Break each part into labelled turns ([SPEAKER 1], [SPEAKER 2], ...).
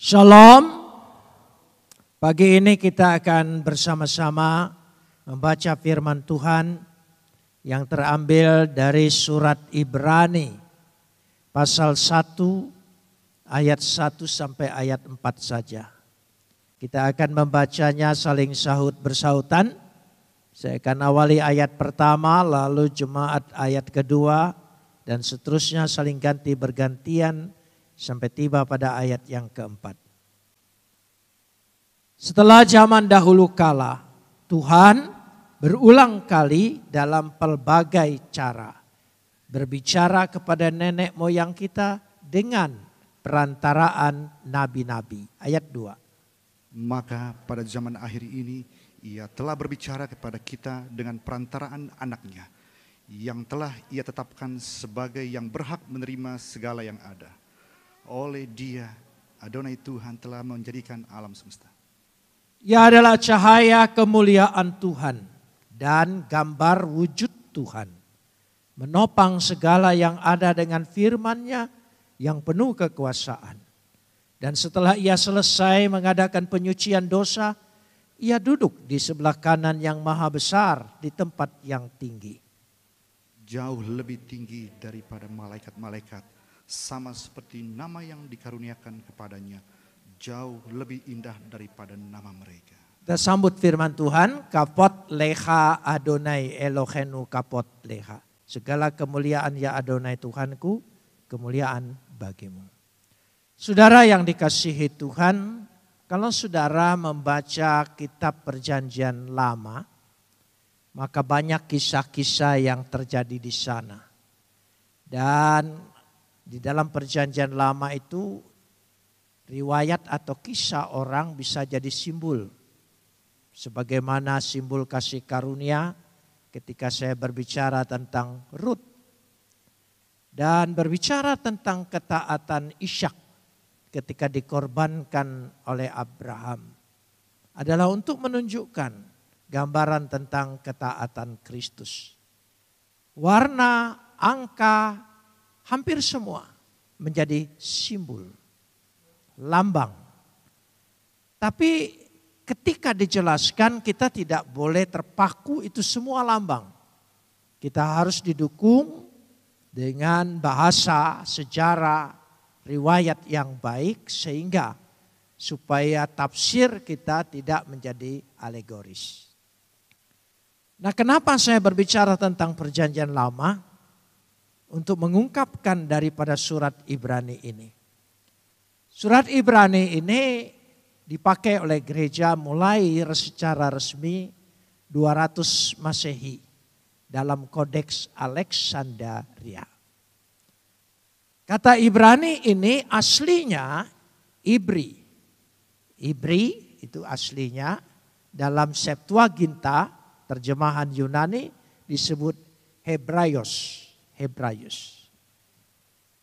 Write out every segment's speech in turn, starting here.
[SPEAKER 1] Shalom. Pagi ini kita akan bersama-sama membaca firman Tuhan yang terambil dari surat Ibrani pasal 1 ayat 1 sampai ayat 4 saja. Kita akan membacanya saling sahut bersahutan. Saya akan awali ayat pertama, lalu jemaat ayat kedua, dan seterusnya saling ganti bergantian sampai tiba pada ayat yang keempat. Setelah zaman dahulu kala, Tuhan berulang kali dalam pelbagai cara berbicara kepada nenek moyang kita dengan perantaraan nabi-nabi. Ayat 2.
[SPEAKER 2] Maka pada zaman akhir ini ia telah berbicara kepada kita dengan perantaraan anaknya yang telah ia tetapkan sebagai yang berhak menerima segala yang ada. Oleh Dia, Adonai Tuhan telah menjadikan alam semesta.
[SPEAKER 1] Ia adalah cahaya kemuliaan Tuhan dan gambar wujud Tuhan. Menopang segala yang ada dengan firman-Nya yang penuh kekuasaan. Dan setelah ia selesai mengadakan penyucian dosa, ia duduk di sebelah kanan yang maha besar di tempat yang tinggi.
[SPEAKER 2] Jauh lebih tinggi daripada malaikat-malaikat, sama seperti nama yang dikaruniakan kepadanya, jauh lebih indah daripada nama mereka.
[SPEAKER 1] Kita sambut firman Tuhan, kapot leha Adonai Elohenu kapot leha. Segala kemuliaan ya Adonai Tuhanku, kemuliaan bagimu. Saudara yang dikasihi Tuhan, kalau saudara membaca kitab perjanjian lama, maka banyak kisah-kisah yang terjadi di sana. Dan di dalam perjanjian lama itu riwayat atau kisah orang bisa jadi simbol. Sebagaimana simbol kasih karunia ketika saya berbicara tentang Rut. Dan berbicara tentang ketaatan Ishak ketika dikorbankan oleh Abraham. Adalah untuk menunjukkan gambaran tentang ketaatan Kristus. Warna, angka, hampir semua menjadi simbol, lambang. Tapi ketika dijelaskan kita tidak boleh terpaku itu semua lambang. Kita harus didukung dengan bahasa, sejarah, riwayat yang baik sehingga supaya tafsir kita tidak menjadi alegoris. Nah, kenapa saya berbicara tentang perjanjian lama? Untuk mengungkapkan daripada surat Ibrani ini. Surat Ibrani ini dipakai oleh gereja mulai secara resmi 200 Masehi dalam Kodeks Alexandria. Kata Ibrani ini aslinya Ibri. Ibri itu aslinya dalam Septuaginta terjemahan Yunani disebut Hebraios.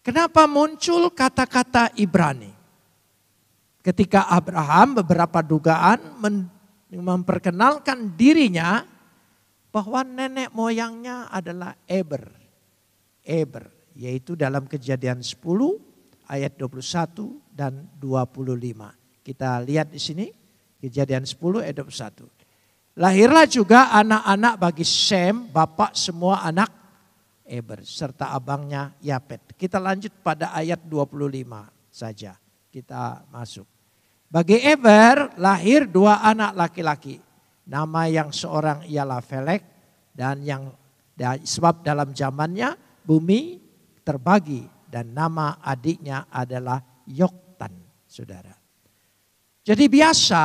[SPEAKER 1] Kenapa muncul kata-kata Ibrani? Ketika Abraham beberapa dugaan memperkenalkan dirinya bahwa nenek moyangnya adalah Eber, yaitu dalam Kejadian 10 ayat 21 dan 25. Kita lihat di sini Kejadian 10 ayat 21. Lahirlah juga anak-anak bagi Sem, bapak semua anak Eber serta abangnya Yapet. Kita lanjut pada ayat 25 saja. Kita masuk. Bagi Eber lahir dua anak laki-laki. Nama yang seorang ialah Felek dan yang sebab dalam zamannya bumi terbagi dan nama adiknya adalah Yoktan, saudara. Jadi biasa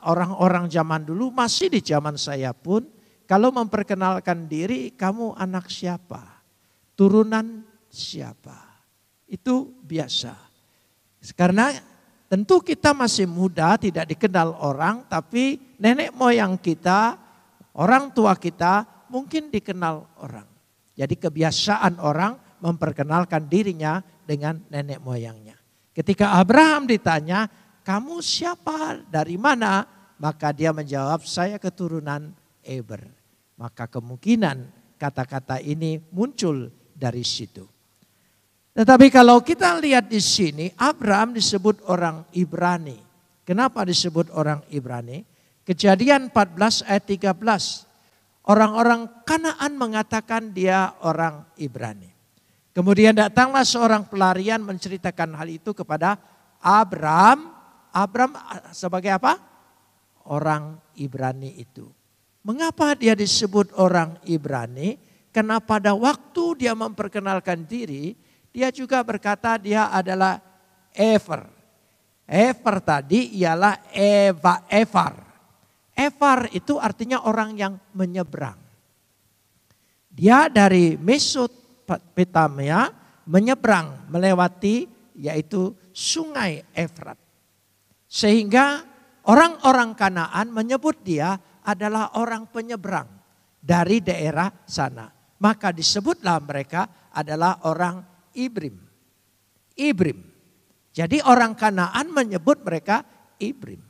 [SPEAKER 1] orang-orang zaman dulu masih di zaman saya pun kalau memperkenalkan diri kamu anak siapa? Turunan siapa? Itu biasa. Karena tentu kita masih muda, tidak dikenal orang, tapi nenek moyang kita, orang tua kita mungkin dikenal orang. Jadi kebiasaan orang memperkenalkan dirinya dengan nenek moyangnya. Ketika Abraham ditanya, kamu siapa, dari mana? Maka dia menjawab, saya keturunan Eber. Maka kemungkinan kata-kata ini muncul dari situ. Tetapi kalau kita lihat di sini, Abraham disebut orang Ibrani. Kenapa disebut orang Ibrani? Kejadian 14 ayat 13. Orang-orang Kanaan mengatakan dia orang Ibrani. Kemudian datanglah seorang pelarian menceritakan hal itu kepada Abraham. Abraham sebagai apa? Orang Ibrani itu. Mengapa dia disebut orang Ibrani? Karena pada waktu dia memperkenalkan diri, dia juga berkata dia adalah Efer. Efer tadi ialah Evar. Evar itu artinya orang yang menyeberang. Dia dari Mesopotamia menyeberang melewati yaitu sungai Efrat. Sehingga orang-orang Kanaan menyebut dia adalah orang penyeberang dari daerah sana. Maka disebutlah mereka adalah orang Ibrim. Ibrim. Jadi orang Kanaan menyebut mereka Ibrim.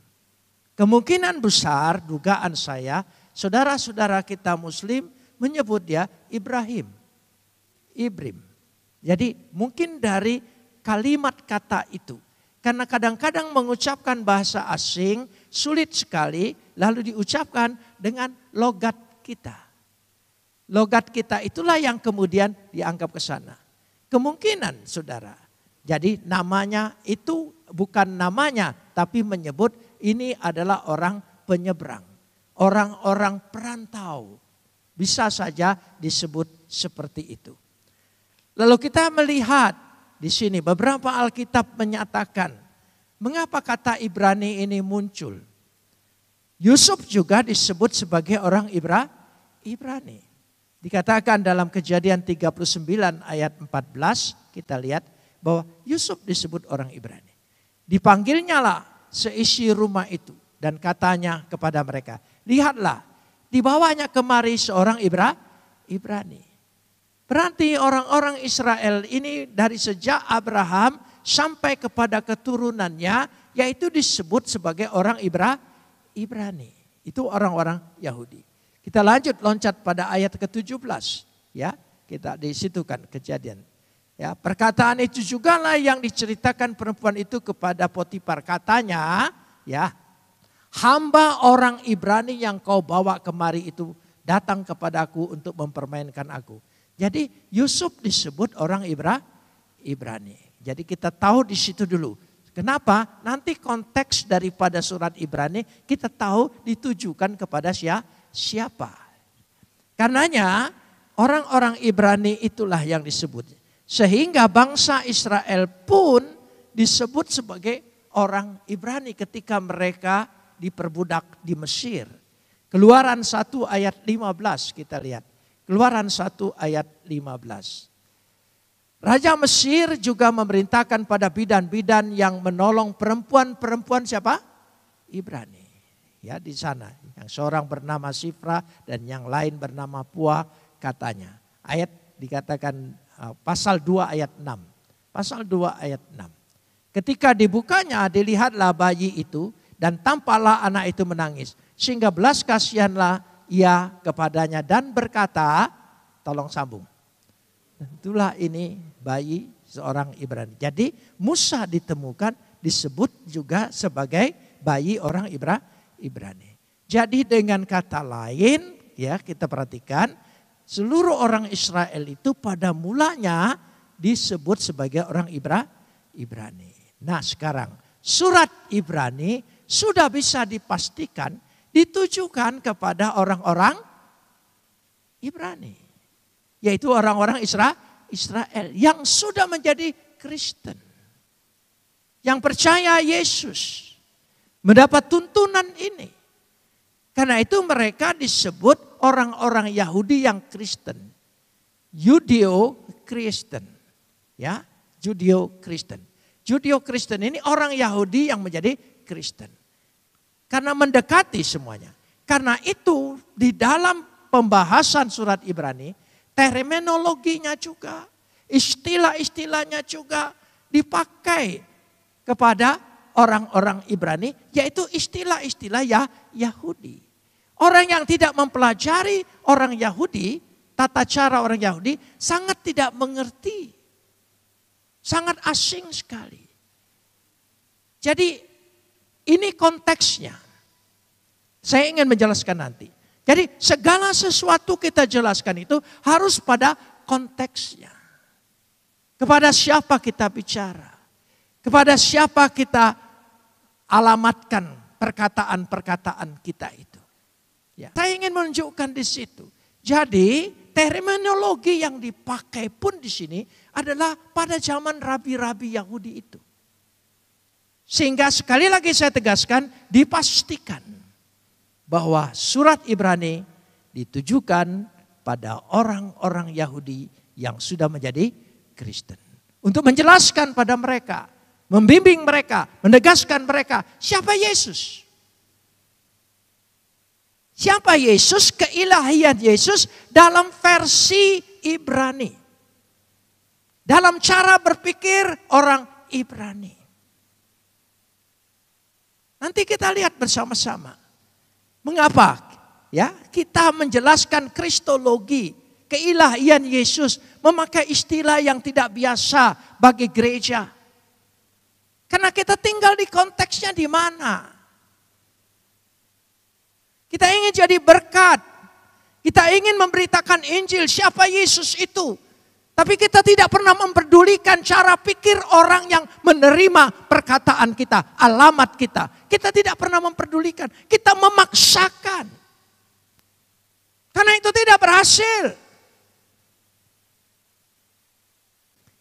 [SPEAKER 1] Kemungkinan besar dugaan saya, saudara-saudara kita Muslim menyebut dia Ibrahim. Ibrim. Jadi mungkin dari kalimat kata itu. Karena kadang-kadang mengucapkan bahasa asing sulit sekali lalu diucapkan dengan logat kita. Logat kita itulah yang kemudian dianggap ke sana. Kemungkinan saudara. Jadi namanya itu bukan namanya tapi menyebut ini adalah orang penyeberang. Orang-orang perantau. Bisa saja disebut seperti itu. Lalu kita melihat di sini beberapa Alkitab menyatakan mengapa kata Ibrani ini muncul. Yusuf juga disebut sebagai orang Ibrani. Dikatakan dalam Kejadian 39 ayat 14 kita lihat bahwa Yusuf disebut orang Ibrani. Dipanggilnya lah seisi rumah itu dan katanya kepada mereka, lihatlah dibawanya kemari seorang Ibrani. Berarti orang-orang Israel ini dari sejak Abraham sampai kepada keturunannya yaitu disebut sebagai orang Ibrani. Itu orang-orang Yahudi. Kita lanjut loncat pada ayat ke-17 ya. Kita di situ kan Kejadian. Ya, perkataan itu juga lah yang diceritakan perempuan itu kepada Potifar. Katanya, ya, hamba orang Ibrani yang kau bawa kemari itu datang kepadaku untuk mempermainkan aku. Jadi Yusuf disebut orang Ibrani. Jadi kita tahu di situ dulu. Kenapa? Nanti konteks daripada surat Ibrani kita tahu ditujukan kepada siapa. Karenanya orang-orang Ibrani itulah yang disebut. Sehingga bangsa Israel pun disebut sebagai orang Ibrani ketika mereka diperbudak di Mesir. Keluaran 1 ayat 15 kita lihat. Keluaran 1 ayat 15. Raja Mesir juga memerintahkan pada bidan-bidan yang menolong perempuan-perempuan siapa? Ibrani. Ya di sana. Yang seorang bernama Sifra dan yang lain bernama Pua katanya. Ayat dikatakan pasal 2 ayat 6. Pasal 2 ayat 6. Ketika dibukanya dilihatlah bayi itu dan tampaklah anak itu menangis. Sehingga belas kasihanlah ia kepadanya dan berkata, tolong sambung. Itulah ini bayi seorang Ibrani. Jadi Musa ditemukan disebut juga sebagai bayi orang Ibrani. Jadi dengan kata lain ya kita perhatikan seluruh orang Israel itu pada mulanya disebut sebagai orang Ibrani. Nah sekarang surat Ibrani sudah bisa dipastikan ditujukan kepada orang-orang Ibrani. Yaitu orang-orang Israel yang sudah menjadi Kristen. Yang percaya Yesus mendapat tuntunan ini. Karena itu mereka disebut orang-orang Yahudi yang Kristen. Judeo-Kristen. Ya, Judeo-Kristen. Judeo-Kristen ini orang Yahudi yang menjadi Kristen. Karena mendekati semuanya. Karena itu di dalam pembahasan surat Ibrani, terminologinya juga, istilah-istilahnya juga dipakai kepada orang-orang Ibrani, yaitu istilah-istilah Yahudi. Orang yang tidak mempelajari orang Yahudi, tata cara orang Yahudi, sangat tidak mengerti. Sangat asing sekali. Jadi ini konteksnya. Saya ingin menjelaskan nanti. Jadi segala sesuatu kita jelaskan itu harus pada konteksnya. Kepada siapa kita bicara. Kepada siapa kita alamatkan perkataan-perkataan kita itu. Ya. Saya ingin menunjukkan di situ. Jadi terminologi yang dipakai pun di sini adalah pada zaman rabi-rabi Yahudi itu. Sehingga sekali lagi saya tegaskan, dipastikan bahwa surat Ibrani ditujukan pada orang-orang Yahudi yang sudah menjadi Kristen. Untuk menjelaskan pada mereka, membimbing mereka, menegaskan mereka, siapa Yesus? Siapa Yesus? Keilahian Yesus dalam versi Ibrani. Dalam cara berpikir orang Ibrani. Nanti kita lihat bersama-sama. Mengapa? Ya, kita menjelaskan kristologi, keilahian Yesus memakai istilah yang tidak biasa bagi gereja. Karena kita tinggal di konteksnya di mana? Kita ingin jadi berkat. Kita ingin memberitakan Injil siapa Yesus itu. Tapi kita tidak pernah memperdulikan cara pikir orang yang menerima perkataan kita, alamat kita. Kita tidak pernah memperdulikan. Kita memaksakan. Karena itu tidak berhasil.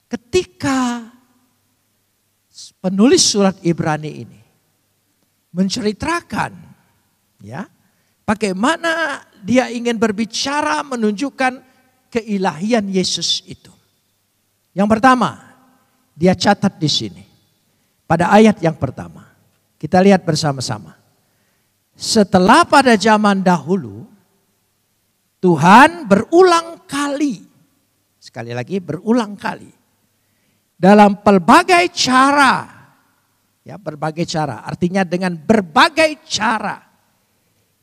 [SPEAKER 1] Ketika penulis surat Ibrani ini menceritakan, ya, bagaimana dia ingin berbicara menunjukkan keilahian Yesus itu. Yang pertama, dia catat di sini. Pada ayat yang pertama. Kita lihat bersama-sama. Setelah pada zaman dahulu, Tuhan berulang kali. Sekali lagi berulang kali. Dalam berbagai cara. Ya, berbagai cara. Artinya dengan berbagai cara.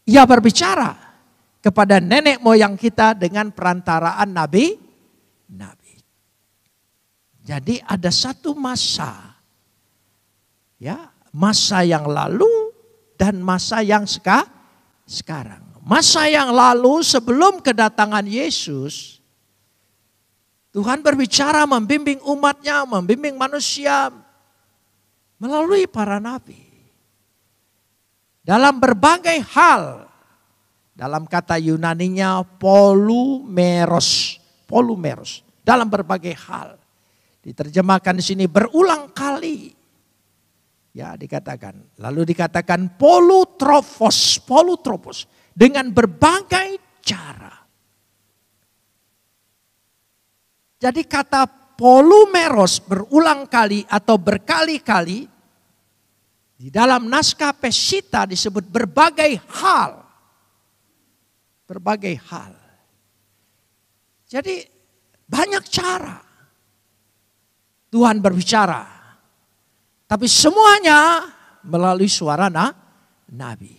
[SPEAKER 1] Ia berbicara kepada nenek moyang kita dengan perantaraan nabi. Jadi ada satu masa, ya, masa yang lalu dan masa yang sekarang. Masa yang lalu sebelum kedatangan Yesus, Tuhan berbicara membimbing umatnya, membimbing manusia melalui para nabi. Dalam berbagai hal, dalam kata Yunaninya polumeros, dalam berbagai hal. Diterjemahkan di sini berulang kali. Ya, dikatakan. Lalu dikatakan polutropos dengan berbagai cara. Jadi kata polumeros berulang kali atau berkali-kali di dalam naskah Peshitta disebut berbagai hal. Berbagai hal. Jadi banyak cara Tuhan berbicara. Tapi semuanya melalui suara nabi.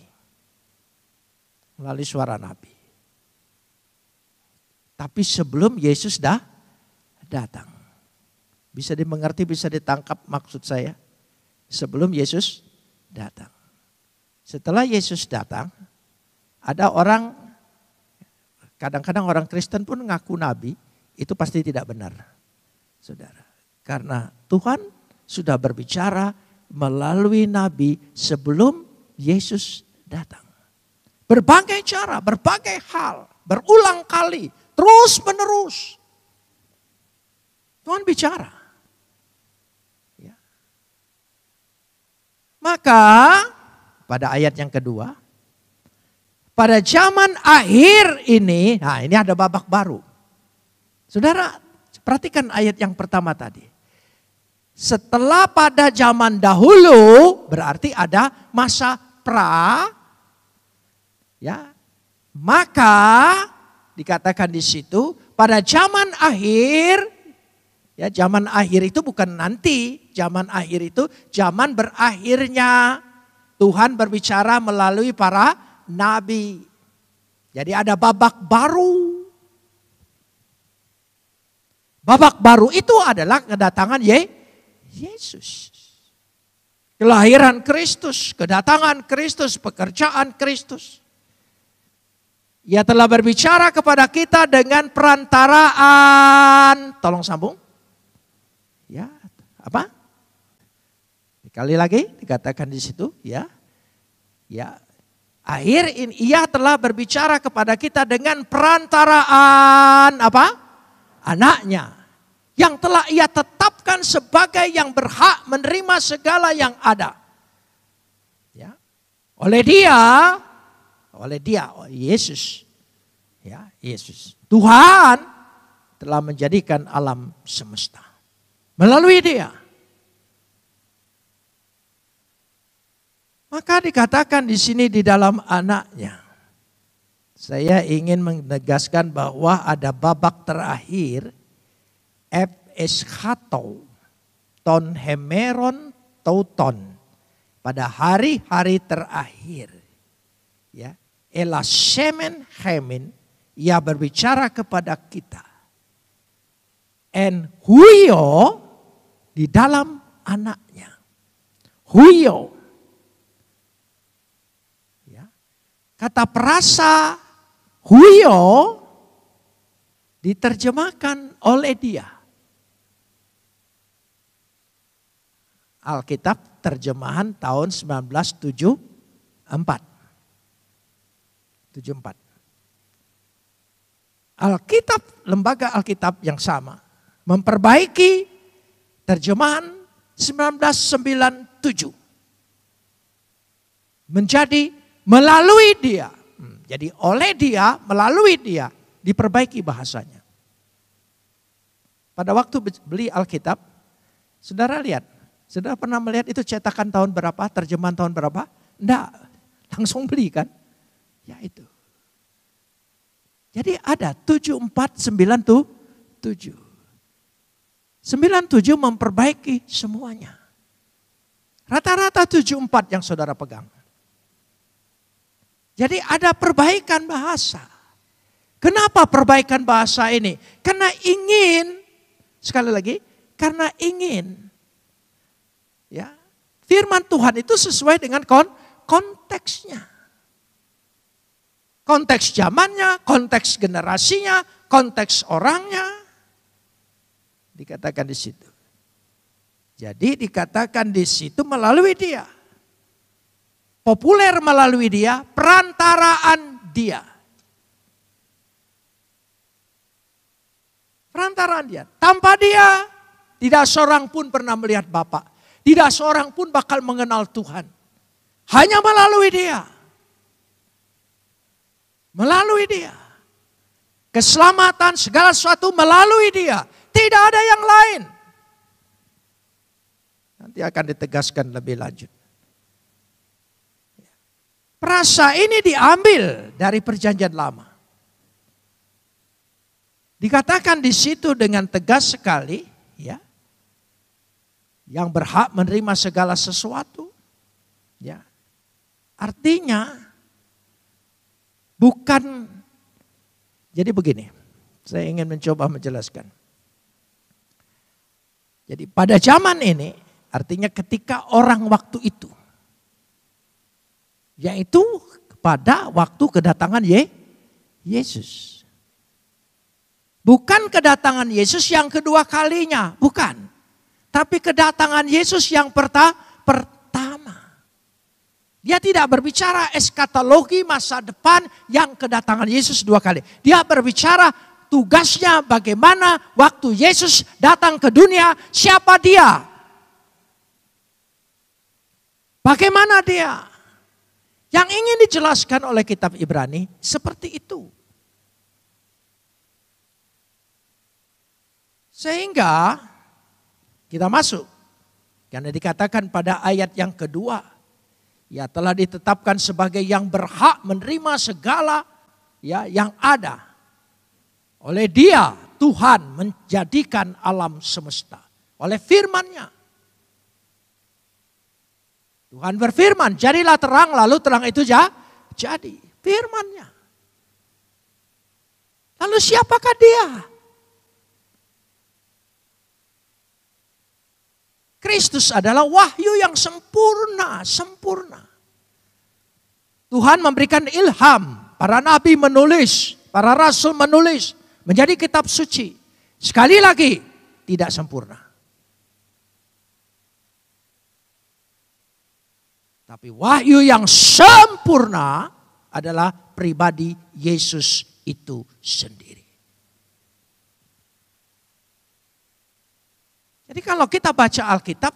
[SPEAKER 1] Melalui suara nabi. Tapi sebelum Yesus datang. Bisa dimengerti, bisa ditangkap maksud saya. Sebelum Yesus datang. Setelah Yesus datang, ada orang, kadang-kadang orang Kristen pun ngaku nabi, itu pasti tidak benar. Saudara. Karena Tuhan sudah berbicara melalui nabi sebelum Yesus datang. Berbagai cara, berbagai hal, berulang kali, terus menerus. Tuhan bicara. Ya. Maka pada ayat yang kedua, pada zaman akhir ini, nah ini ada babak baru. Saudara, perhatikan ayat yang pertama tadi. Setelah pada zaman dahulu, berarti ada masa ya. Maka dikatakan di situ pada zaman akhir, ya, zaman akhir itu bukan nanti, zaman akhir itu zaman berakhirnya Tuhan berbicara melalui para nabi. Jadi ada babak baru. Babak baru itu adalah kedatangan Yesus. Kelahiran Kristus, kedatangan Kristus, pekerjaan Kristus. Ia telah berbicara kepada kita dengan perantaraan, tolong sambung. Ya, apa? Sekali lagi dikatakan di situ, ya. Ya. Ia telah berbicara kepada kita dengan perantaraan apa? Anaknya. Yang telah ia tetapkan sebagai yang berhak menerima segala yang ada. Ya. Oleh dia, Yesus. Ya, Yesus. Tuhan telah menjadikan alam semesta. Melalui dia. Maka dikatakan di sini di dalam anaknya. Saya ingin menegaskan bahwa ada babak terakhir. Eschato, ton hemeron tauton, pada hari-hari terakhir, ya, elasemen hemin, ia berbicara kepada kita, en huio di dalam anaknya, huio, ya, kata perasa huio diterjemahkan oleh dia. Alkitab terjemahan tahun 1974. Alkitab, lembaga Alkitab yang sama memperbaiki terjemahan 1997 menjadi melalui dia. Jadi oleh dia, melalui dia diperbaiki bahasanya. Pada waktu beli Alkitab, saudara lihat. Saudara pernah melihat itu cetakan tahun berapa, terjemahan tahun berapa? Enggak, langsung beli kan? Ya itu. Jadi ada 7497. 97 memperbaiki semuanya. Rata-rata 74 yang saudara pegang. Jadi ada perbaikan bahasa. Kenapa perbaikan bahasa ini? Karena ingin, sekali lagi, karena ingin. Ya, firman Tuhan itu sesuai dengan konteksnya. Konteks zamannya, konteks generasinya, konteks orangnya. Dikatakan di situ. Jadi dikatakan di situ melalui dia. Populer melalui dia, perantaraan dia. Perantaraan dia. Tanpa dia, tidak seorang pun pernah melihat Bapa. Tidak seorang pun bakal mengenal Tuhan. Hanya melalui dia. Melalui dia. Keselamatan segala sesuatu melalui dia. Tidak ada yang lain. Nanti akan ditegaskan lebih lanjut. Perasa ini diambil dari perjanjian lama. Dikatakan di situ dengan tegas sekali, ya. Yang berhak menerima segala sesuatu. Ya. Artinya bukan, jadi begini, saya ingin mencoba menjelaskan. Jadi pada zaman ini, artinya ketika orang waktu itu, yaitu pada waktu kedatangan Yesus. Bukan kedatangan Yesus yang kedua kalinya, bukan. Tapi kedatangan Yesus yang pertama. Dia tidak berbicara eskatologi masa depan yang kedatangan Yesus dua kali. Dia berbicara tugasnya bagaimana waktu Yesus datang ke dunia, siapa dia? Bagaimana dia? Yang ingin dijelaskan oleh kitab Ibrani seperti itu. Sehingga kita masuk. Karena dikatakan pada ayat yang kedua. Ya telah ditetapkan sebagai yang berhak menerima segala ya yang ada. Oleh dia Tuhan menjadikan alam semesta. Oleh firman-Nya. Tuhan berfirman, jadilah terang, lalu terang itu jadi. Firman-Nya. Lalu siapakah dia? Kristus adalah wahyu yang sempurna, sempurna. Tuhan memberikan ilham, para nabi menulis, para rasul menulis, menjadi kitab suci. Sekali lagi, tidak sempurna. Tapi wahyu yang sempurna adalah pribadi Yesus itu sendiri. Jadi kalau kita baca Alkitab,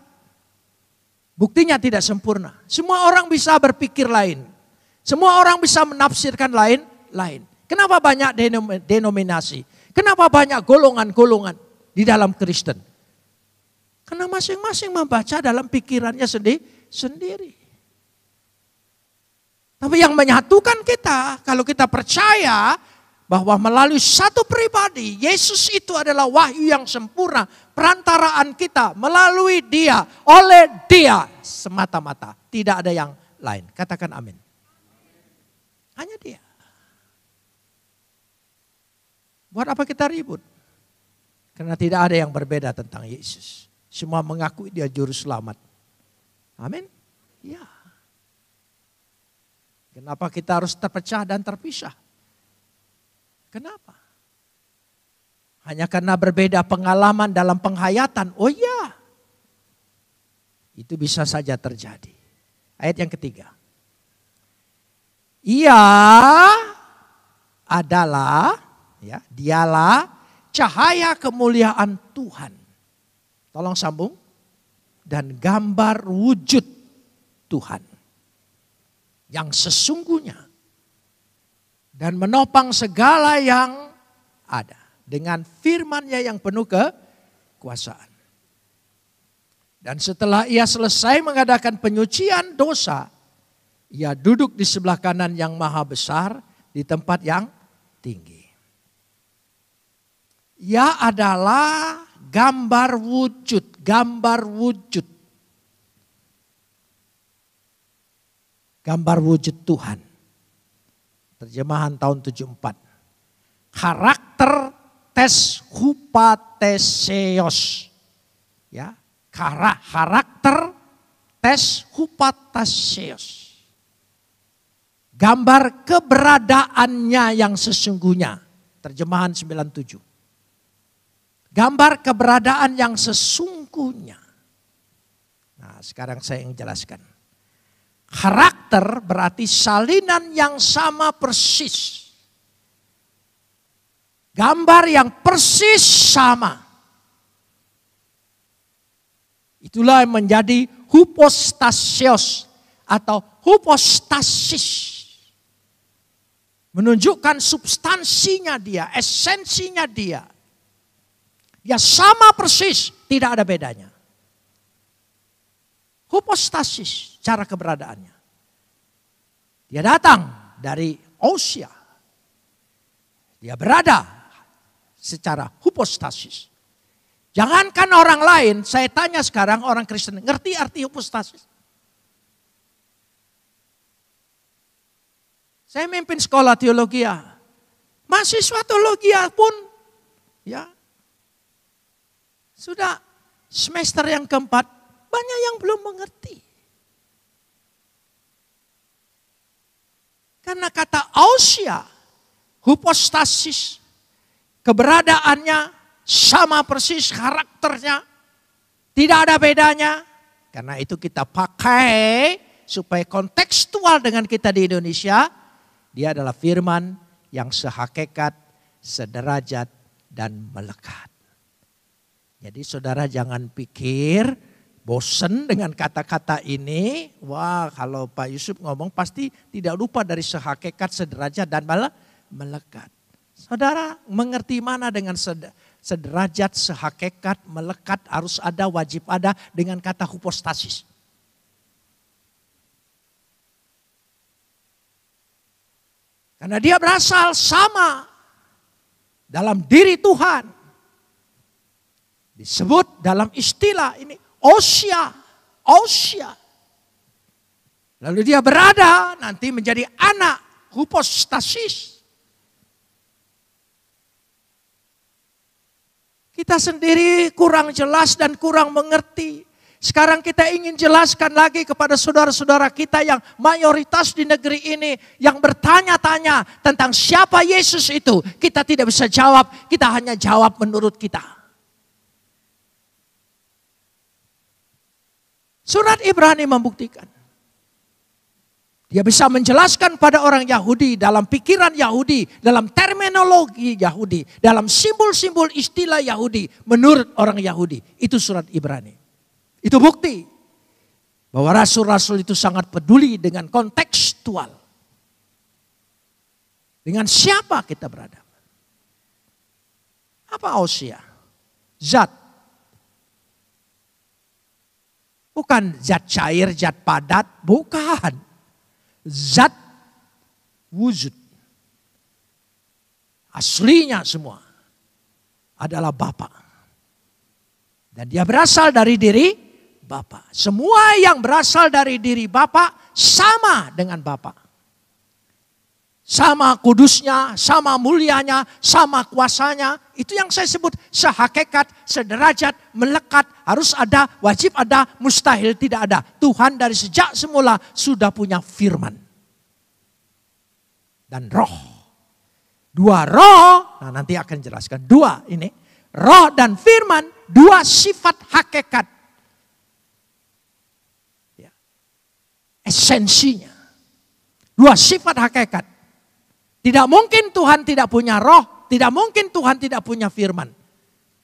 [SPEAKER 1] buktinya tidak sempurna. Semua orang bisa berpikir lain. Semua orang bisa menafsirkan lain. Kenapa banyak denominasi? Kenapa banyak golongan-golongan di dalam Kristen? Karena masing-masing membaca dalam pikirannya sendiri. Tapi yang menyatukan kita, kalau kita percaya bahwa melalui satu pribadi, Yesus itu adalah wahyu yang sempurna. Perantaraan kita melalui Dia, oleh Dia semata-mata. Tidak ada yang lain. Katakan amin. Hanya Dia. Buat apa kita ribut? Karena tidak ada yang berbeda tentang Yesus. Semua mengakui Dia juru selamat. Amin. Ya. Kenapa kita harus terpecah dan terpisah? Kenapa? Hanya karena berbeda pengalaman dalam penghayatan. Oh iya. Itu bisa saja terjadi. Ayat yang ketiga. Ia adalah, ya, dialah cahaya kemuliaan Tuhan. Tolong sambung. Dan gambar wujud Tuhan. Yang sesungguhnya. Dan menopang segala yang ada. Dengan firman-Nya yang penuh kekuasaan. Dan setelah Ia selesai mengadakan penyucian dosa, Ia duduk di sebelah kanan yang maha besar di tempat yang tinggi. Ia adalah gambar wujud, gambar wujud. Gambar wujud Tuhan. Terjemahan tahun 74. Karakter tes hupateseos. Ya, karakter tes hupateseos. Gambar keberadaannya yang sesungguhnya. Terjemahan 97. Gambar keberadaan yang sesungguhnya. Nah, sekarang saya ingin jelaskan. Karakter berarti salinan yang sama persis. Gambar yang persis sama. Itulah yang menjadi hypostasios atau hypostasis. Menunjukkan substansinya dia, esensinya dia. Ya sama persis, tidak ada bedanya. Hypostasis, cara keberadaannya. Dia datang dari ousia. Dia berada secara hypostasis. Jangankan orang lain, saya tanya sekarang orang Kristen, ngerti arti hypostasis? Saya memimpin sekolah teologia. Mahasiswa teologia pun ya sudah semester yang keempat, banyak yang belum mengerti. Karena kata ousia, hypostasis, keberadaannya sama persis karakternya, tidak ada bedanya. Karena itu kita pakai supaya kontekstual dengan kita di Indonesia, dia adalah firman yang sehakikat, sederajat, dan melekat. Jadi saudara jangan pikir bosen dengan kata-kata ini. Wah, kalau Pak Yusuf ngomong pasti tidak lupa dari sehakikat, sederajat, dan melekat. Saudara mengerti mana dengan sederajat, sehakikat, melekat, harus ada, wajib ada dengan kata hypostasis. Karena dia berasal sama dalam diri Tuhan. Disebut dalam istilah ini ousia, ousia. Lalu dia berada nanti menjadi anak, hypostasis. Kita sendiri kurang jelas dan kurang mengerti. Sekarang kita ingin jelaskan lagi kepada saudara-saudara kita yang mayoritas di negeri ini yang bertanya-tanya tentang siapa Yesus itu. Kita tidak bisa jawab, kita hanya jawab menurut kita. Surat Ibrani membuktikan. Dia bisa menjelaskan pada orang Yahudi dalam pikiran Yahudi, dalam terminologi Yahudi, dalam simbol-simbol istilah Yahudi menurut orang Yahudi. Itu surat Ibrani. Itu bukti bahwa rasul-rasul itu sangat peduli dengan kontekstual. Dengan siapa kita berada. Apa ousia? Zat. Bukan zat cair, zat padat. Bukan. Zat wujud. Aslinya semua adalah Bapa. Dan dia berasal dari diri Bapa. Semua yang berasal dari diri Bapa sama dengan Bapa. Sama kudusnya, sama mulianya, sama kuasanya. Itu yang saya sebut sehakikat, sederajat, melekat, harus ada, wajib ada, mustahil tidak ada. Tuhan dari sejak semula sudah punya firman. Dan roh. Dua roh, nah nanti akan jelaskan. Dua ini, roh dan firman, dua sifat hakikat. Esensinya. Dua sifat hakikat. Tidak mungkin Tuhan tidak punya roh. Tidak mungkin Tuhan tidak punya firman.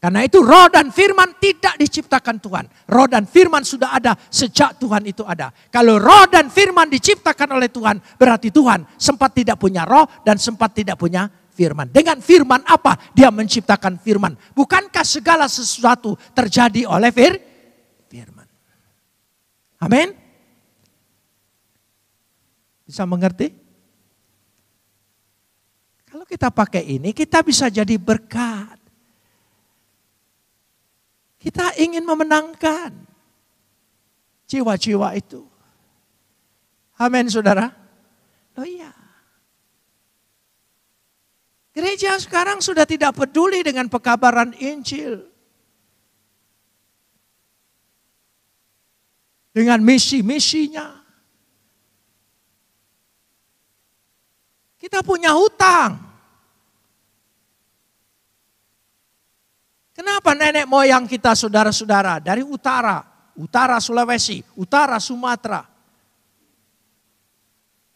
[SPEAKER 1] Karena itu roh dan firman tidak diciptakan Tuhan. Roh dan firman sudah ada sejak Tuhan itu ada. Kalau roh dan firman diciptakan oleh Tuhan. Berarti Tuhan sempat tidak punya roh dan sempat tidak punya firman. Dengan firman apa? Dia menciptakan firman. Bukankah segala sesuatu terjadi oleh firman? Amin. Bisa mengerti? Kalau kita pakai ini, kita bisa jadi berkat. Kita ingin memenangkan jiwa-jiwa itu. Amin, saudara. Oh iya. Gereja sekarang sudah tidak peduli dengan pekabaran Injil. Dengan misi-misinya. Kita punya hutang. Kenapa nenek moyang kita saudara-saudara dari utara Sulawesi, utara Sumatera,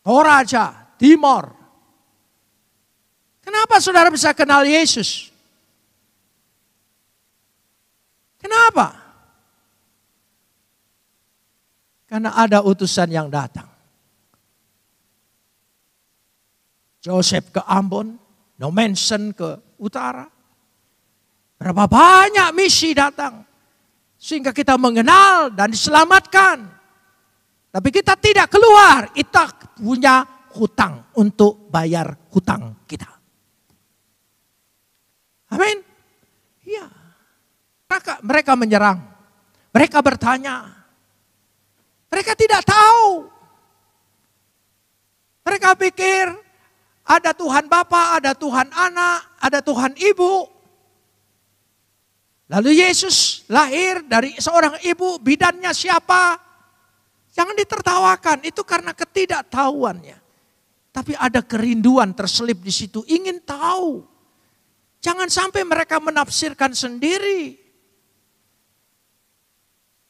[SPEAKER 1] Toraja, Timor. Kenapa saudara bisa kenal Yesus? Kenapa? Karena ada utusan yang datang. Joseph ke Ambon, Nomensen ke utara. Berapa banyak misi datang. Sehingga kita mengenal dan diselamatkan. Tapi kita tidak keluar. Kita punya hutang untuk bayar hutang kita. Amin. Iya. Mereka menyerang. Mereka bertanya. Mereka tidak tahu. Mereka pikir ada Tuhan Bapa, ada Tuhan Anak, ada Tuhan Ibu. Lalu Yesus lahir dari seorang ibu, bidannya siapa? Jangan ditertawakan, itu karena ketidaktahuannya. Tapi ada kerinduan terselip di situ, ingin tahu. Jangan sampai mereka menafsirkan sendiri.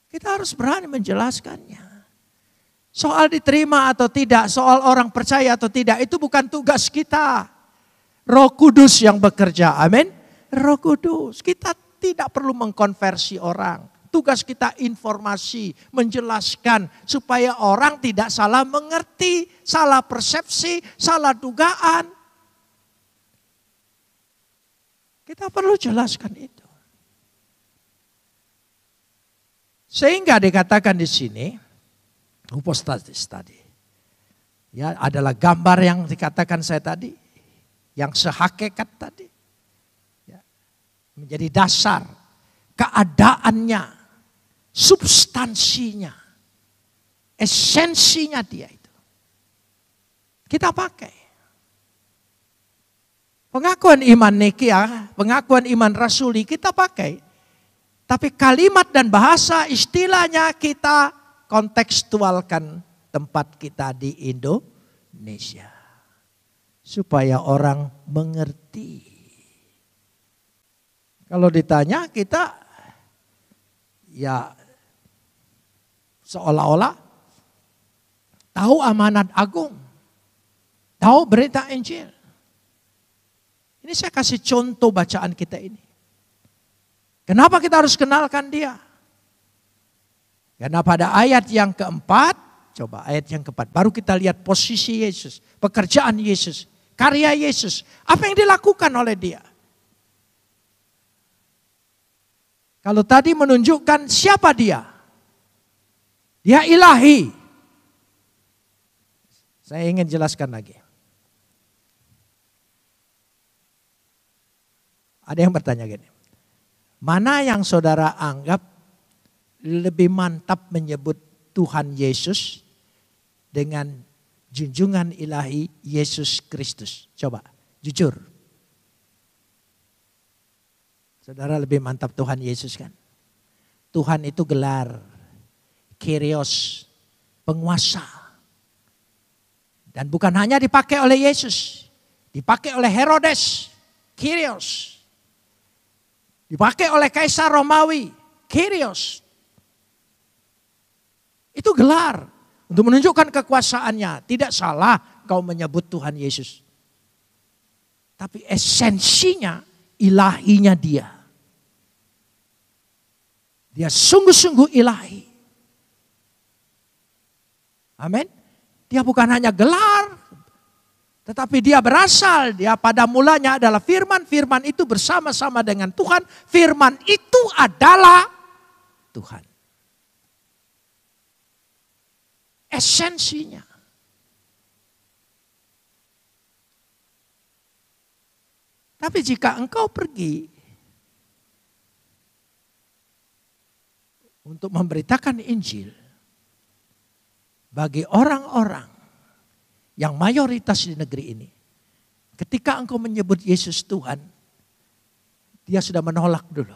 [SPEAKER 1] Kita harus berani menjelaskannya. Soal diterima atau tidak, soal orang percaya atau tidak, itu bukan tugas kita. Roh Kudus yang bekerja, amin. Roh Kudus, kita tidak perlu mengkonversi orang. Tugas kita informasi, menjelaskan supaya orang tidak salah mengerti, salah persepsi, salah dugaan. Kita perlu jelaskan itu. Sehingga dikatakan di sini, hypostasis tadi. Ya, adalah gambar yang dikatakan saya tadi. Yang sehakikat tadi. Ya, menjadi dasar keadaannya, substansinya, esensinya dia itu. Kita pakai. Pengakuan iman Nikia, pengakuan iman rasuli kita pakai. Tapi kalimat dan bahasa istilahnya kita kontekstualkan tempat kita di Indonesia. Supaya orang mengerti. Kalau ditanya kita ya seolah-olah tahu amanat agung. Tahu berita Injil. Ini saya kasih contoh bacaan kita ini. Kenapa kita harus kenalkan dia? Karena pada ayat yang keempat, coba ayat yang keempat, baru kita lihat posisi Yesus, pekerjaan Yesus, karya Yesus, apa yang dilakukan oleh dia. Kalau tadi menunjukkan siapa dia? Dia ilahi. Saya ingin jelaskan lagi. Ada yang bertanya gini, mana yang saudara anggap lebih mantap menyebut Tuhan Yesus dengan junjungan ilahi Yesus Kristus? Coba, jujur. Saudara lebih mantap Tuhan Yesus kan? Tuhan itu gelar, Kyrios, penguasa. Dan bukan hanya dipakai oleh Yesus, dipakai oleh Herodes, Kyrios. Dipakai oleh Kaisar Romawi, Kyrios. Itu gelar untuk menunjukkan kekuasaannya. Tidak salah kau menyebut Tuhan Yesus. Tapi esensinya ilahinya dia. Dia sungguh-sungguh ilahi. Amin. Dia bukan hanya gelar. Tetapi dia berasal, dia pada mulanya adalah firman. Firman itu bersama-sama dengan Tuhan. Firman itu adalah Tuhan. Esensinya. Tapi jika engkau pergi untuk memberitakan Injil bagi orang-orang yang mayoritas di negeri ini, ketika engkau menyebut Yesus Tuhan, dia sudah menolak dulu.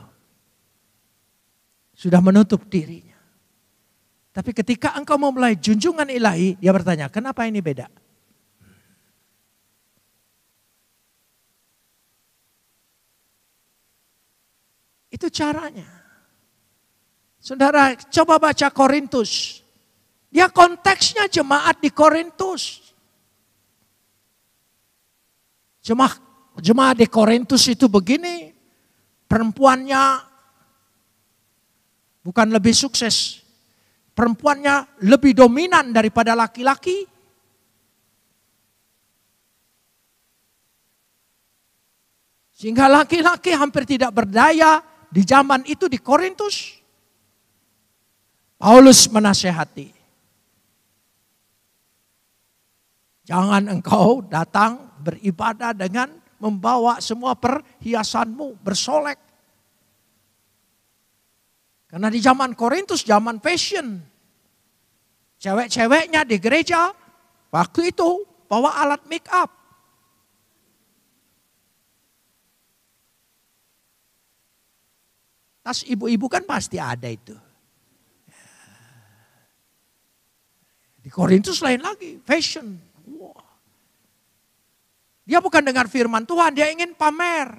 [SPEAKER 1] Sudah menutup dirinya. Tapi ketika engkau memulai junjungan ilahi, dia bertanya, kenapa ini beda? Itu caranya. Saudara, coba baca Korintus. Dia konteksnya jemaat di Korintus. Jemaat di Korintus itu begini, perempuannya bukan lebih sukses, perempuannya lebih dominan daripada laki-laki. Sehingga laki-laki hampir tidak berdaya di zaman itu di Korintus. Paulus menasehati, jangan engkau datang beribadah dengan membawa semua perhiasanmu bersolek. Karena di zaman Korintus, zaman fashion. Cewek-ceweknya di gereja waktu itu bawa alat make up. Tas ibu-ibu kan pasti ada itu. Di Korintus lain lagi, fashion. Wow. Dia bukan dengar firman Tuhan, dia ingin pamer.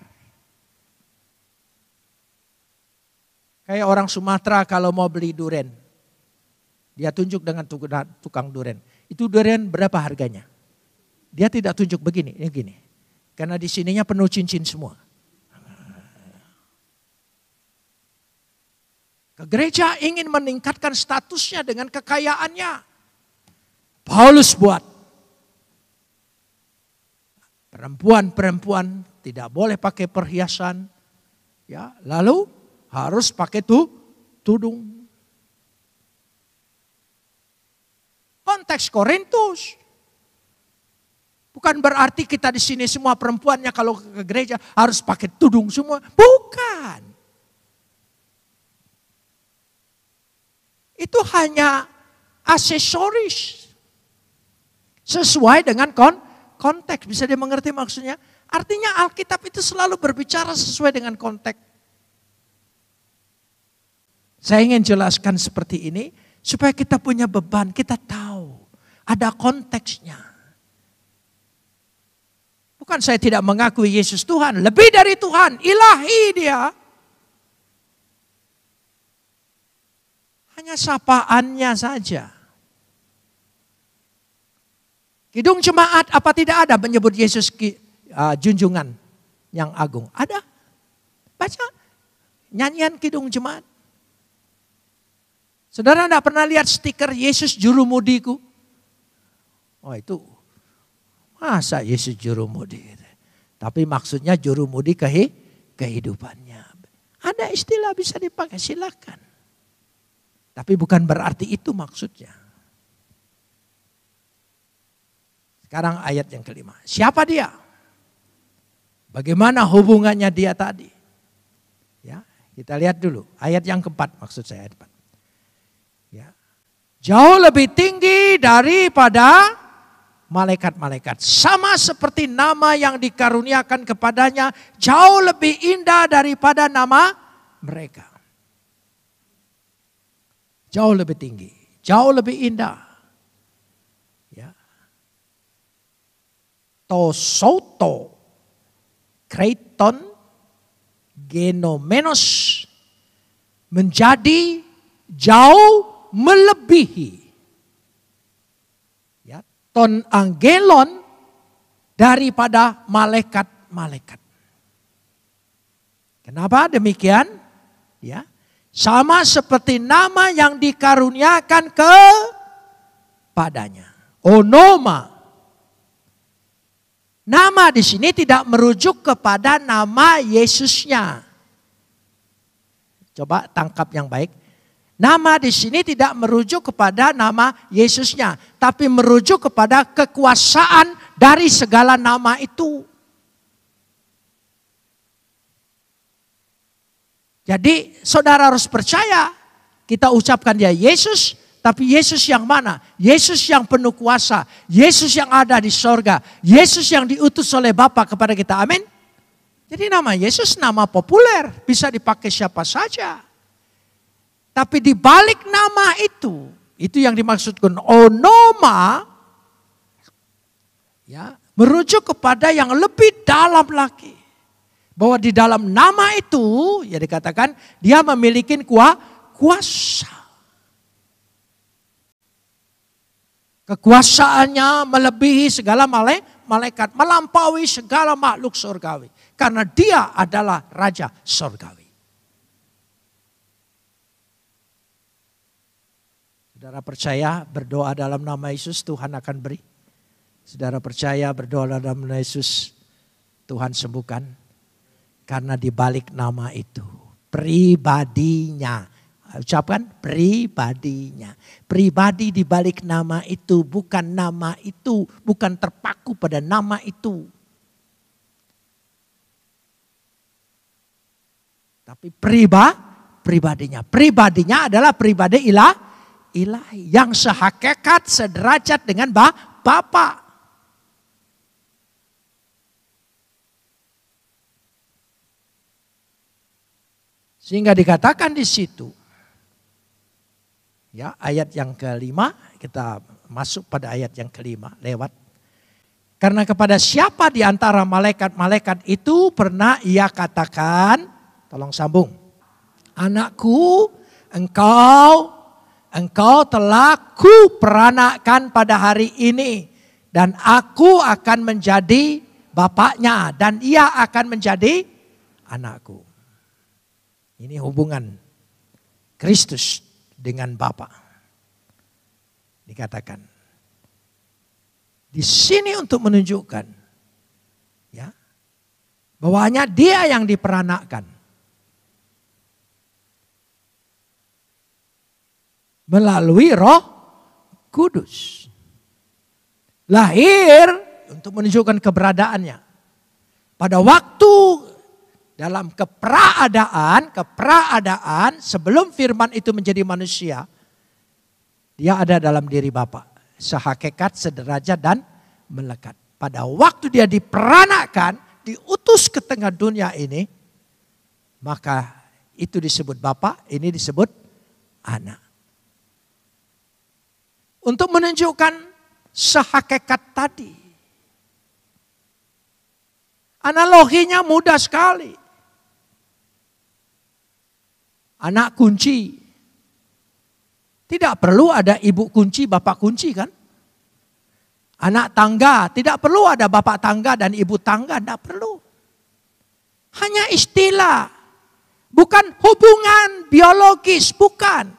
[SPEAKER 1] Kayak orang Sumatera kalau mau beli durian. Dia tunjuk dengan tukang durian. Itu durian berapa harganya? Dia tidak tunjuk begini, ini gini. Karena di sininya penuh cincin semua. Ke gereja ingin meningkatkan statusnya dengan kekayaannya. Paulus buat. Perempuan-perempuan tidak boleh pakai perhiasan. Ya, lalu harus pakai tudung. Konteks Korintus. Bukan berarti kita di sini semua perempuannya kalau ke gereja harus pakai tudung semua. Bukan. Itu hanya aksesoris. Sesuai dengan konteks. Bisa dimengerti maksudnya? Artinya Alkitab itu selalu berbicara sesuai dengan konteks. Saya ingin jelaskan seperti ini supaya kita punya beban, kita tahu ada konteksnya. Bukan saya tidak mengakui Yesus Tuhan, lebih dari Tuhan, ilahi dia. Hanya sapaannya saja. Kidung jemaat apa tidak ada menyebut Yesus junjungan yang agung? Ada. Baca nyanyian kidung jemaat. Saudara tidak pernah lihat stiker Yesus Jurumudiku? Oh itu, masa Yesus Jurumudi? Tapi maksudnya jurumudi kehidupannya. Ada istilah bisa dipakai, silakan. Tapi bukan berarti itu maksudnya. Sekarang ayat yang kelima. Siapa dia? Bagaimana hubungannya dia tadi? Ya, kita lihat dulu. Ayat yang keempat maksud saya. Ayat 4. Ya. Jauh lebih tinggi daripada malaikat-malaikat. Sama seperti nama yang dikaruniakan kepadanya. Jauh lebih indah daripada nama mereka. Jauh lebih tinggi. Jauh lebih indah. Ya. Tosoto. Kreiton. Genomenos. Menjadi jauh melebihi ya, ton angelon daripada malaikat-malaikat. Kenapa demikian? Ya, sama seperti nama yang dikaruniakan kepadanya. Onoma. Nama di sini tidak merujuk kepada nama Yesusnya. Coba tangkap yang baik. Nama di sini tidak merujuk kepada nama Yesusnya, tapi merujuk kepada kekuasaan dari segala nama itu. Jadi saudara harus percaya, kita ucapkan dia Yesus, tapi Yesus yang mana? Yesus yang penuh kuasa, Yesus yang ada di sorga, Yesus yang diutus oleh Bapa kepada kita, amin. Jadi nama Yesus nama populer, bisa dipakai siapa saja. Tapi di balik nama itu yang dimaksudkan onoma, ya, merujuk kepada yang lebih dalam lagi. Bahwa di dalam nama itu, ya dikatakan dia memiliki kuasa. Kekuasaannya melebihi segala malaikat, melampaui segala makhluk surgawi. Karena dia adalah Raja surgawi. Saudara percaya berdoa dalam nama Yesus Tuhan akan beri. Saudara percaya berdoa dalam nama Yesus Tuhan sembuhkan. Karena di balik nama itu pribadinya. Ucapkan pribadinya. Pribadi di balik nama itu bukan nama itu. Bukan terpaku pada nama itu. Tapi pribadinya. Pribadinya adalah pribadi ilahi yang sehakikat sederajat dengan Bapa. Sehingga dikatakan di situ, ya ayat yang kelima, kita masuk pada ayat yang kelima lewat. Karena kepada siapa di antara malaikat-malaikat itu pernah ia katakan, tolong sambung, anakku, Engkau telah kuperanakkan pada hari ini. Dan aku akan menjadi bapaknya. Dan ia akan menjadi anakku. Ini hubungan Kristus dengan Bapa. Dikatakan. Di sini untuk menunjukkan. Ya, bahwa hanya dia yang diperanakkan. Melalui Roh Kudus. Lahir untuk menunjukkan keberadaannya. Pada waktu dalam keperadaan sebelum firman itu menjadi manusia. Dia ada dalam diri Bapa. Sehakikat, sederajat dan melekat. Pada waktu dia diperanakkan, diutus ke tengah dunia ini. Maka itu disebut Bapa, ini disebut anak. Untuk menunjukkan sehakikat tadi. Analoginya mudah sekali. Anak kunci. Tidak perlu ada ibu kunci, bapak kunci kan? Anak tangga, tidak perlu ada bapak tangga dan ibu tangga, tidak perlu. Hanya istilah, bukan hubungan biologis, bukan.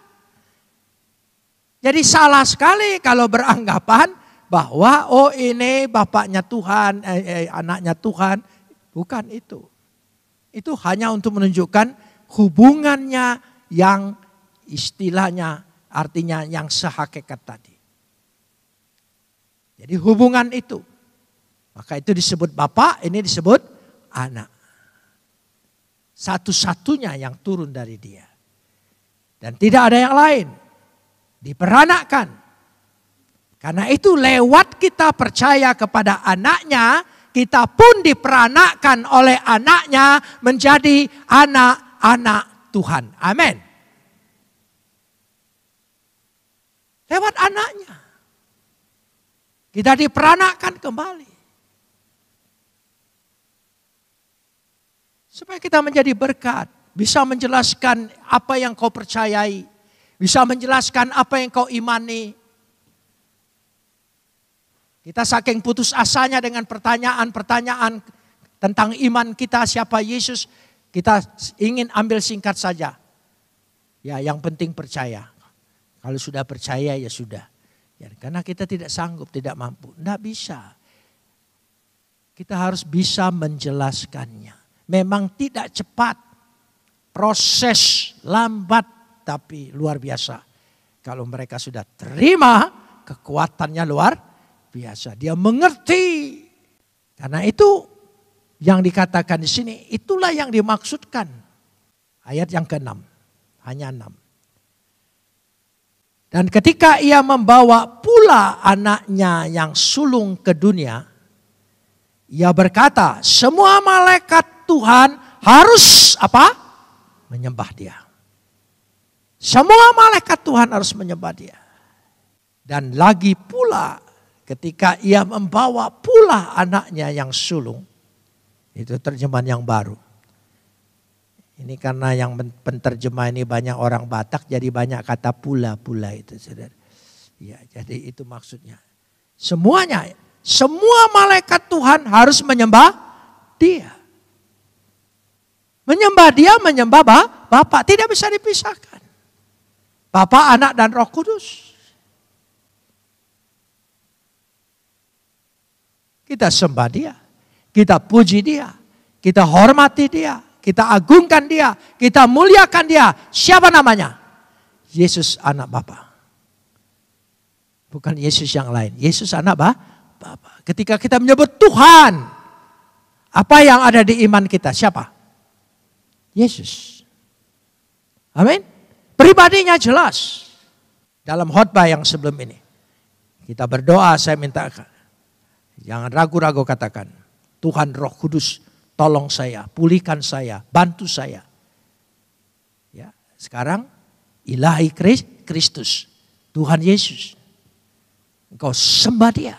[SPEAKER 1] Jadi salah sekali kalau beranggapan bahwa oh ini bapaknya Tuhan, anaknya Tuhan. Bukan itu. Itu hanya untuk menunjukkan hubungannya yang istilahnya artinya yang sehakikat tadi. Jadi hubungan itu. Maka itu disebut bapak, ini disebut anak. Satu-satunya yang turun dari dia. Dan tidak ada yang lain. Diperanakkan. Karena itu lewat kita percaya kepada anaknya, kita pun diperanakkan oleh anaknya menjadi anak-anak Tuhan. Amin. Lewat anaknya. Kita diperanakkan kembali. Supaya kita menjadi berkat. Bisa menjelaskan apa yang kau percayai. Bisa menjelaskan apa yang kau imani. Kita saking putus asanya dengan pertanyaan-pertanyaan tentang iman kita, siapa Yesus. Kita ingin ambil singkat saja. Ya, yang penting percaya. Kalau sudah percaya ya sudah. Ya, karena kita tidak sanggup, tidak mampu. Tidak bisa. Kita harus bisa menjelaskannya. Memang tidak cepat, proses lambat tapi luar biasa. Kalau mereka sudah terima, kekuatannya luar biasa. Dia mengerti. Karena itu yang dikatakan di sini, itulah yang dimaksudkan. Ayat yang ke-6, hanya 6. Dan ketika ia membawa pula anaknya yang sulung ke dunia, ia berkata, semua malaikat Tuhan harus apa? Menyembah dia. Semua malaikat Tuhan harus menyembah dia. Dan lagi pula ketika ia membawa pula anaknya yang sulung. Itu terjemahan yang baru. Ini karena yang penterjemah ini banyak orang Batak, jadi banyak kata pula-pula itu, saudara. Ya, jadi itu maksudnya. Semuanya, semua malaikat Tuhan harus menyembah dia. Menyembah dia, menyembah Bapa, tidak bisa dipisahkan. Bapa, Anak, dan Roh Kudus. Kita sembah dia, kita puji dia, kita hormati dia, kita agungkan dia, kita muliakan dia. Siapa namanya? Yesus anak Bapa. Bukan Yesus yang lain, Yesus anak Bapa. Ketika kita menyebut Tuhan, apa yang ada di iman kita? Siapa? Yesus. Amin. Pribadinya jelas. Dalam khotbah yang sebelum ini. Kita berdoa, saya minta. Jangan ragu-ragu katakan. Tuhan Roh Kudus, tolong saya, pulihkan saya, bantu saya. Ya, sekarang Ilahi Kristus, Tuhan Yesus. Engkau sembah dia.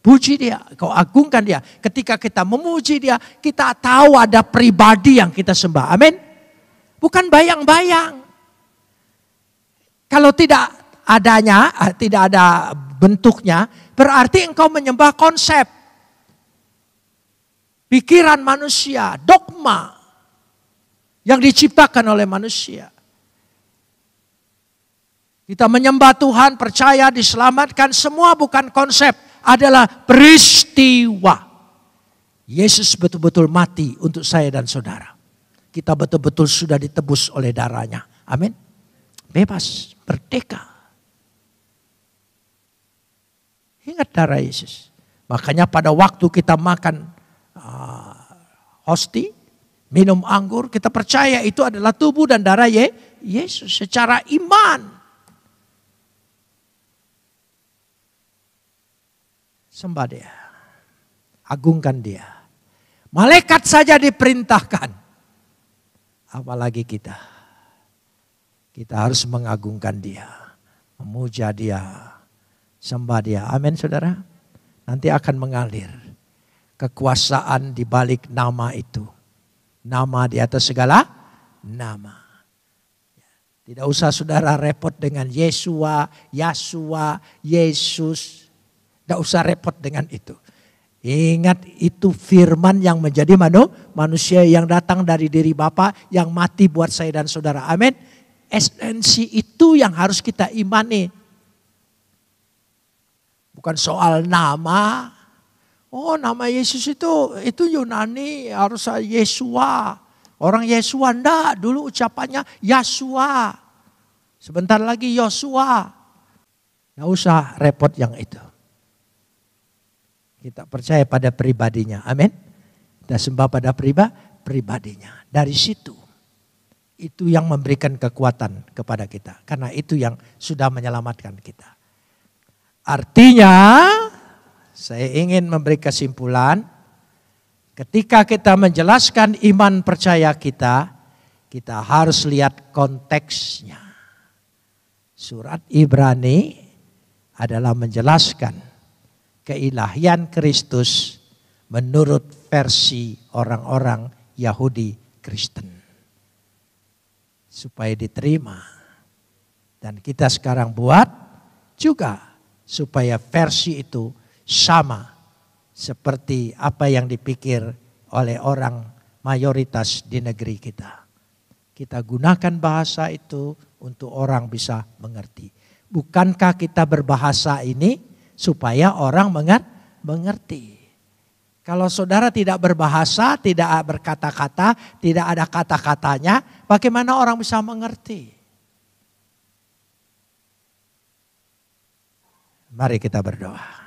[SPEAKER 1] Puji dia, kau agungkan dia. Ketika kita memuji dia, kita tahu ada pribadi yang kita sembah. Amin. Bukan bayang-bayang. Kalau tidak adanya, tidak ada bentuknya, berarti engkau menyembah konsep. Pikiran manusia, dogma yang diciptakan oleh manusia. Kita menyembah Tuhan, percaya, diselamatkan, semua bukan konsep. Adalah peristiwa. Yesus betul-betul mati untuk saya dan saudara. Kita betul-betul sudah ditebus oleh darahnya. Amin. Bebas, merdeka. Ingat darah Yesus. Makanya pada waktu kita makan hosti, minum anggur, kita percaya itu adalah tubuh dan darah Yesus secara iman. Sembah dia. Agungkan dia. Malaikat saja diperintahkan. Apalagi kita. Kita harus mengagungkan Dia, memuja Dia, sembah Dia. Amin saudara. Nanti akan mengalir kekuasaan di balik nama itu. Nama di atas segala nama. Tidak usah saudara repot dengan Yesua, Yasua, Yesus. Tidak usah repot dengan itu. Ingat itu firman yang menjadi manusia yang datang dari diri Bapa yang mati buat saya dan saudara. Amin. Esensi itu yang harus kita imani. Bukan soal nama. Oh, nama Yesus itu Yunani, harus Yesua. Orang Yesua enggak, dulu ucapannya Yasua. Sebentar lagi Yosua. Nggak usah repot yang itu. Kita percaya pada pribadinya. Amin. Kita sembah pada pribadinya. Dari situ. Itu yang memberikan kekuatan kepada kita. Karena itu yang sudah menyelamatkan kita. Artinya saya ingin memberi kesimpulan. Ketika kita menjelaskan iman percaya kita harus lihat konteksnya. Surat Ibrani adalah menjelaskan keilahian Kristus menurut versi orang-orang Yahudi Kristen. Supaya diterima. Dan kita sekarang buat juga supaya versi itu sama seperti apa yang dipikir oleh orang mayoritas di negeri kita. Kita gunakan bahasa itu untuk orang bisa mengerti. Bukankah kita berbahasa ini supaya orang mengerti? Kalau saudara tidak berbahasa, tidak berkata-kata, tidak ada kata-katanya, bagaimana orang bisa mengerti? Mari kita berdoa.